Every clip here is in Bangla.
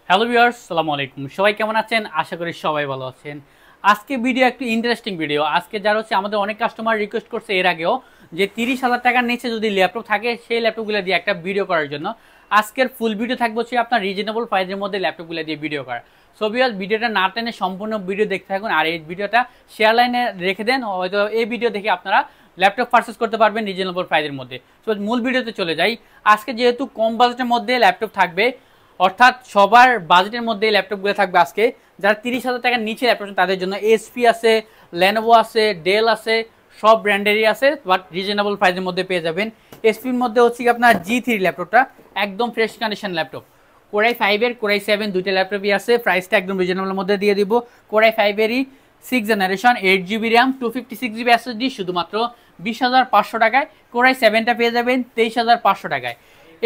হ্যালো ভিউয়ার্স, আসসালামু আলাইকুম। সবাই কেমন আছেন? আশা করি সবাই ভালো আছেন। আজকে ভিডিও একটু ইন্টারেস্টিং ভিডিও। আজকে যারা হচ্ছে আমাদের অনেক কাস্টমার রিকোয়েস্ট করছে এর আগেও যে 30,000 টাকার নিচে যদি ল্যাপটপ থাকে সেই ল্যাপটপগুলো দিয়ে একটা ভিডিও করার জন্য। আজকের ফুল ভিডিও থাকবে হচ্ছে আপনার রিজনেবল প্রাইসের মধ্যে ল্যাপটপগুলো দিয়ে ভিডিও করা। সো ভিউয়ার্স, ভিডিওটা না টেনে সম্পূর্ণ ভিডিও দেখতে থাকুন আর এই ভিডিওটা শেয়ার লাইনে রেখে দেন, হয়তো এই ভিডিও দেখে আপনারা ল্যাপটপ পারচেস করতে পারবেন রিজনেবল প্রাইসের মধ্যে। সো মূল ভিডিওতে চলে যাই। আজকে যেহেতু কম বাজেটের মধ্যে ল্যাপটপ থাকবে, অর্থাৎ সবার বাজেটের মধ্যে ল্যাপটপগুলো থাকবে আজকে। যারা 30,000 টাকার নিচে ল্যাপটপ তাদের জন্য এসপি আছে, লেনোভো আছে, ডেল আছে, সব ব্র্যান্ডেরই আছে, বাট রিজনেবল প্রাইসের মধ্যে পেয়ে যাবেন। এসপির মধ্যে হচ্ছে কি আপনার G3 ল্যাপটপটা একদম ফ্রেশ কন্ডিশন ল্যাপটপ। কোরাই 5 এর কোরাই 7 দুইটা ল্যাপটপই আছে, প্রাইসটা একদম রিজনেবলের মধ্যে দিয়ে দিব। কোরাই 5 এরই 6 generation 8GB RAM 256GB SSD শুধুমাত্র 20,500 টাকায়। কোরাই 7টা পেয়ে যাবেন 23,500 টাকায়।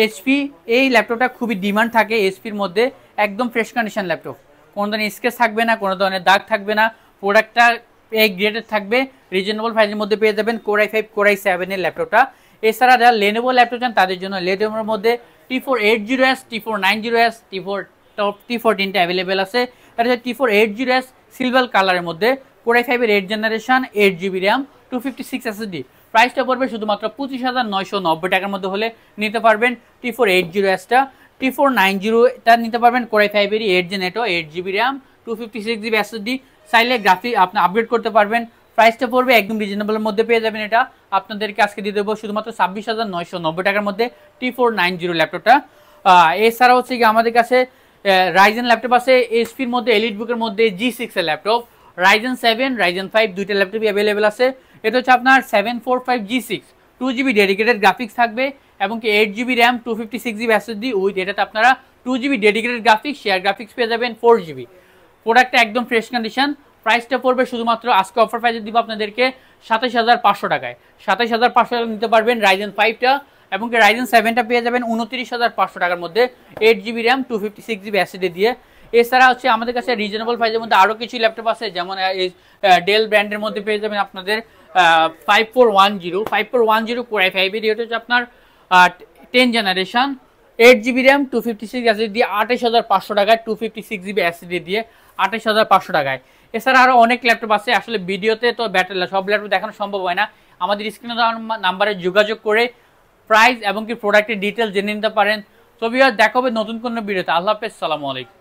এইচপি এই ল্যাপটপটা খুবই ডিমান্ড থাকে এইচপির মধ্যে, একদম ফ্রেশ কন্ডিশন ল্যাপটপ, কোনো ধরনের স্কেচ থাকবে না, কোনো ধরনের দাগ থাকবে না, প্রোডাক্টটা এই গ্রেডের থাকবে, রিজনেবল প্রাইসের মধ্যে পেয়ে যাবেন কোরাই 5 কোরাই 7 এর ল্যাপটপটা। এছাড়া যারা লেনোভো ল্যাপটপ চান তাদের জন্য লেনোভোর মধ্যে T480S, T490S, T14টা অ্যাভেলেবেল আছে। এটা হচ্ছে T480S সিলভার কালারের মধ্যে, কোরাই 5 এর 8 জেনারেশন 8GB র্যাম 256 SSD। প্রাইসটা পড়বে শুধুমাত্র 25,990 টাকার মধ্যে হলে নিতে পারবেন T480Sটা। T490টা নিতে পারবেন কোরাই 5 এরই 8 জেন এটো 8GB র্যাম 256GB SSD। চাইলে গ্রাফিক আপনি আপগ্রেড করতে পারবেন। প্রাইসটা পড়বে একদম রিজনেবলের মধ্যে পেয়ে যাবেন। এটা আপনাদেরকে আজকে দিয়ে দেবো শুধুমাত্র 26,990 টাকার মধ্যে T490 ল্যাপটপটা। এছাড়া হচ্ছে কি আমাদের কাছে রাইজেন ল্যাপটপ আছে এইচপির মধ্যে, এলিট বুকের মধ্যে G6 এর ল্যাপটপ, রাইজেন 7 রাইজেন 5 দুইটা ল্যাপটপই অ্যাভেলেবেল আছে। এটা হচ্ছে আপনার 745G6 2GB ডেডিকেটেড গ্রাফিক্স থাকবে এবং কি 8GB RAM 256GB SSD with এটাতে আপনারা 2GB dedicated graphics share graphics পেয়ে যাবেন 4GB। প্রোডাক্টটা একদম ফ্রেশ কন্ডিশন। প্রাইসটা পড়বে শুধুমাত্র আজকে অফার প্রাইসে দিব আপনাদেরকে 27,500 টাকায়। 27,500 টাকা নিতে পারবেন রাইজেন 5টা এবং কি রাইজেন 7টা পেয়ে যাবেন 29,500 টাকার মধ্যে 8GB র্যাম 256GB SSD দিয়ে। এছাড়া হচ্ছে আমাদের কাছে রিজনেবল প্রাইসের মধ্যে আরও কিছু ল্যাপটপ আছে, যেমন ডেল ব্র্যান্ডের মধ্যে পেয়ে যাবেন আপনাদের 5410 কোরাই 5 এর, এটা হচ্ছে আপনার 10 জেনারেশন 8GB র্যাম 256 SSD দিয়ে 28,500 টাকায়, 256GB SSD দিয়ে 28,500 টাকায়। এছাড়া আরও অনেক ল্যাপটপ আছে, আসলে ভিডিওতে তো সব ল্যাপটপ দেখানো সম্ভব হয় না। আমাদের স্ক্রিনে দেওয়া নাম্বারে যোগাযোগ করে প্রাইস এবং কি প্রোডাক্টের ডিটেল জেনে নিতে পারেন। তো ভিউয়ার্স, দেখা হবে নতুন কোনো ভিডিওতে। আল্লাহ হাফেজ, সালামু আলাইকুম।